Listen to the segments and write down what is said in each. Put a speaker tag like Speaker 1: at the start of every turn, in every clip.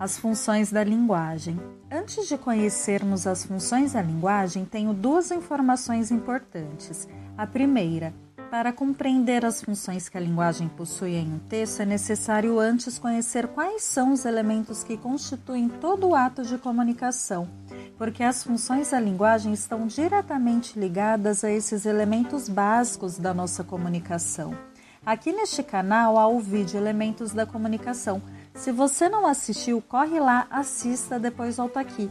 Speaker 1: As funções da linguagem. Antes de conhecermos as funções da linguagem, tenho duas informações importantes. A primeira, para compreender as funções que a linguagem possui em um texto, é necessário antes conhecer quais são os elementos que constituem todo o ato de comunicação, porque as funções da linguagem estão diretamente ligadas a esses elementos básicos da nossa comunicação. Aqui neste canal há o vídeo Elementos da Comunicação. Se você não assistiu, corre lá, assista, depois volta aqui.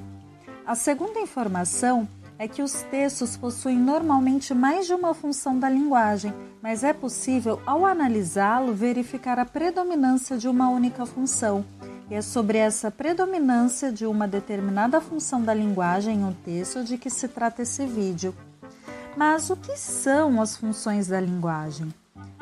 Speaker 1: A segunda informação é que os textos possuem normalmente mais de uma função da linguagem, mas é possível, ao analisá-lo, verificar a predominância de uma única função. E é sobre essa predominância de uma determinada função da linguagem em um texto de que se trata esse vídeo. Mas o que são as funções da linguagem?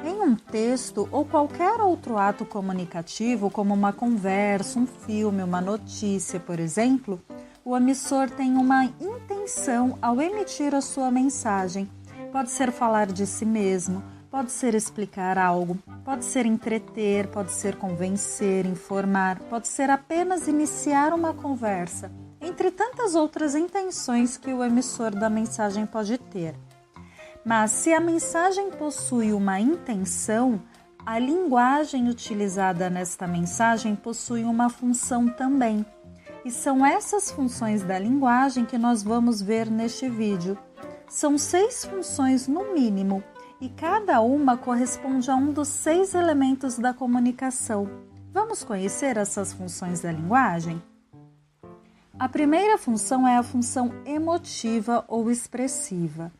Speaker 1: Em um texto ou qualquer outro ato comunicativo, como uma conversa, um filme, uma notícia, por exemplo, o emissor tem uma intenção ao emitir a sua mensagem. Pode ser falar de si mesmo, pode ser explicar algo, pode ser entreter, pode ser convencer, informar, pode ser apenas iniciar uma conversa, entre tantas outras intenções que o emissor da mensagem pode ter. Mas se a mensagem possui uma intenção, a linguagem utilizada nesta mensagem possui uma função também. E são essas funções da linguagem que nós vamos ver neste vídeo. São 6 funções no mínimo, e cada uma corresponde a um dos 6 elementos da comunicação. Vamos conhecer essas funções da linguagem? A primeira função é a função emotiva ou expressiva.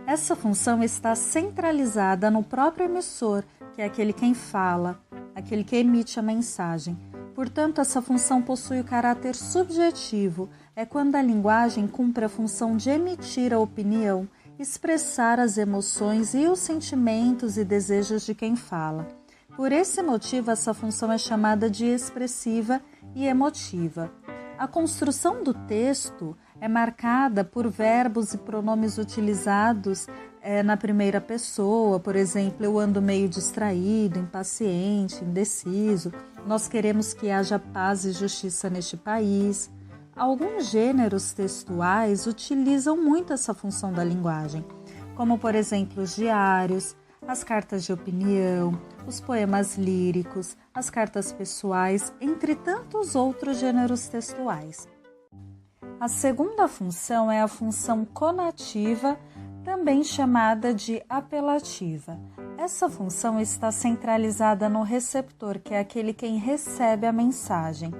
Speaker 1: Essa função está centralizada no próprio emissor, que é aquele quem fala, aquele que emite a mensagem. Portanto, essa função possui o caráter subjetivo, é quando a linguagem cumpre a função de emitir a opinião, expressar as emoções e os sentimentos e desejos de quem fala. Por esse motivo, essa função é chamada de expressiva e emotiva. A construção do texto é marcada por verbos e pronomes utilizados na primeira pessoa. Por exemplo, eu ando meio distraído, impaciente, indeciso. Nós queremos que haja paz e justiça neste país. Alguns gêneros textuais utilizam muito essa função da linguagem, como, por exemplo, os diários, as cartas de opinião, os poemas líricos, as cartas pessoais, entre tantos outros gêneros textuais. A segunda função é a função conativa, também chamada de apelativa. Essa função está centralizada no receptor, que é aquele quem recebe a mensagem.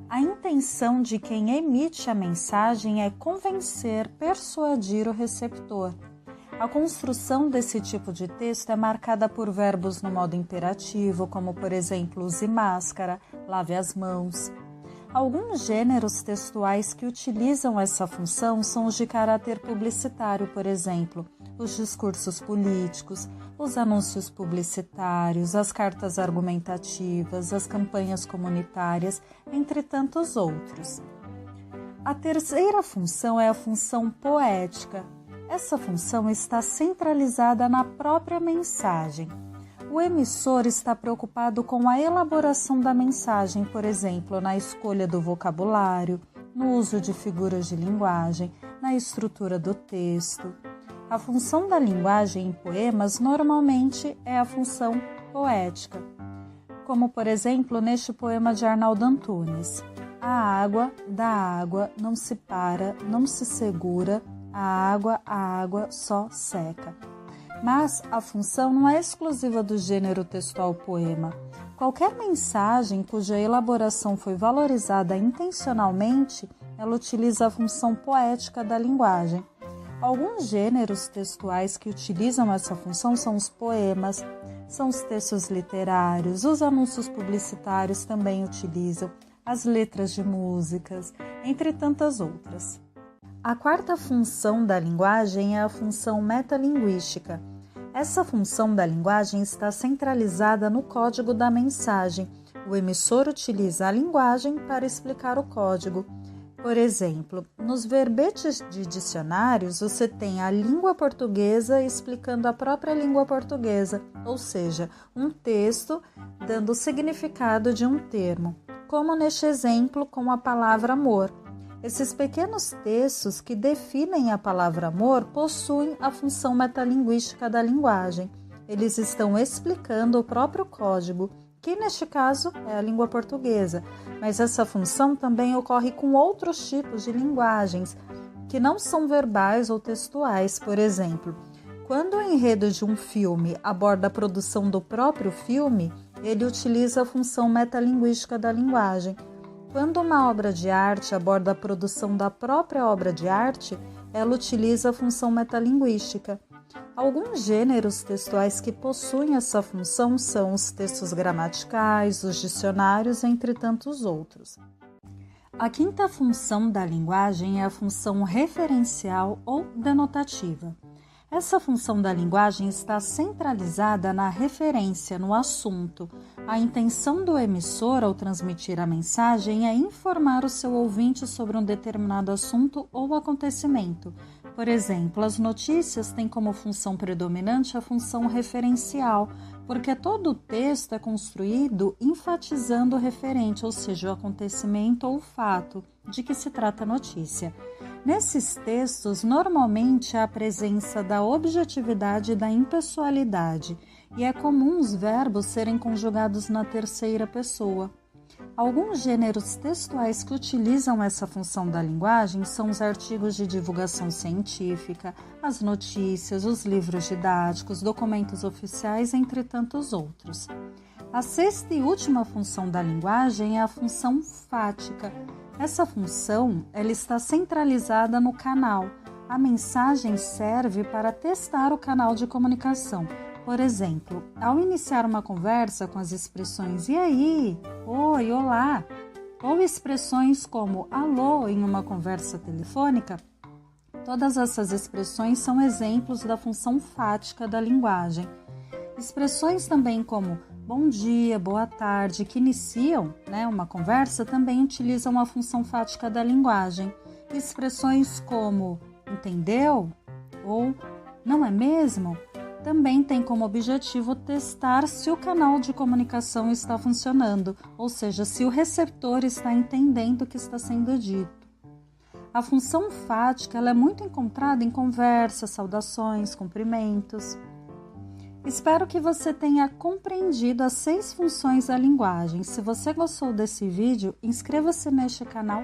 Speaker 1: A intenção de quem emite a mensagem é convencer, persuadir o receptor. A construção desse tipo de texto é marcada por verbos no modo imperativo, como, por exemplo, use máscara, lave as mãos. Alguns gêneros textuais que utilizam essa função são os de caráter publicitário, por exemplo, os discursos políticos, os anúncios publicitários, as cartas argumentativas, as campanhas comunitárias, entre tantos outros. A terceira função é a função poética. Essa função está centralizada na própria mensagem. O emissor está preocupado com a elaboração da mensagem, por exemplo, na escolha do vocabulário, no uso de figuras de linguagem, na estrutura do texto. A função da linguagem em poemas normalmente é a função poética, como, por exemplo, neste poema de Arnaldo Antunes. A água, da água, não se para, não se segura, a água só seca. Mas a função não é exclusiva do gênero textual poema. Qualquer mensagem cuja elaboração foi valorizada intencionalmente, ela utiliza a função poética da linguagem. Alguns gêneros textuais que utilizam essa função são os poemas, são os textos literários, os anúncios publicitários também utilizam, as letras de músicas, entre tantas outras. A quarta função da linguagem é a função metalinguística. Essa função da linguagem está centralizada no código da mensagem. O emissor utiliza a linguagem para explicar o código. Por exemplo, nos verbetes de dicionários, você tem a língua portuguesa explicando a própria língua portuguesa, ou seja, um texto dando o significado de um termo. como neste exemplo com a palavra amor. Esses pequenos textos que definem a palavra amor possuem a função metalinguística da linguagem. Eles estão explicando o próprio código, que neste caso é a língua portuguesa, mas essa função também ocorre com outros tipos de linguagens, que não são verbais ou textuais. Por exemplo, quando o enredo de um filme aborda a produção do próprio filme, ele utiliza a função metalinguística da linguagem. Quando uma obra de arte aborda a produção da própria obra de arte, ela utiliza a função metalinguística. Alguns gêneros textuais que possuem essa função são os textos gramaticais, os dicionários, entre tantos outros. A quinta função da linguagem é a função referencial ou denotativa. Essa função da linguagem está centralizada na referência, no assunto. A intenção do emissor ao transmitir a mensagem é informar o seu ouvinte sobre um determinado assunto ou acontecimento. Por exemplo, as notícias têm como função predominante a função referencial, porque todo o texto é construído enfatizando o referente, ou seja, o acontecimento ou o fato de que se trata a notícia. Nesses textos, normalmente há a presença da objetividade e da impessoalidade, e é comum os verbos serem conjugados na terceira pessoa. Alguns gêneros textuais que utilizam essa função da linguagem são os artigos de divulgação científica, as notícias, os livros didáticos, documentos oficiais, entre tantos outros. A sexta e última função da linguagem é a função fática. Essa função ela está centralizada no canal. A mensagem serve para testar o canal de comunicação. Por exemplo, ao iniciar uma conversa com as expressões "e aí?", "oi", "olá", ou expressões como "alô" em uma conversa telefônica, todas essas expressões são exemplos da função fática da linguagem. Expressões também como bom dia, boa tarde, que iniciam uma conversa, também utilizam a função fática da linguagem. Expressões como entendeu ou não é mesmo também têm como objetivo testar se o canal de comunicação está funcionando, ou seja, se o receptor está entendendo o que está sendo dito. A função fática ela é muito encontrada em conversas, saudações, cumprimentos. Espero que você tenha compreendido as 6 funções da linguagem. Se você gostou desse vídeo, inscreva-se neste canal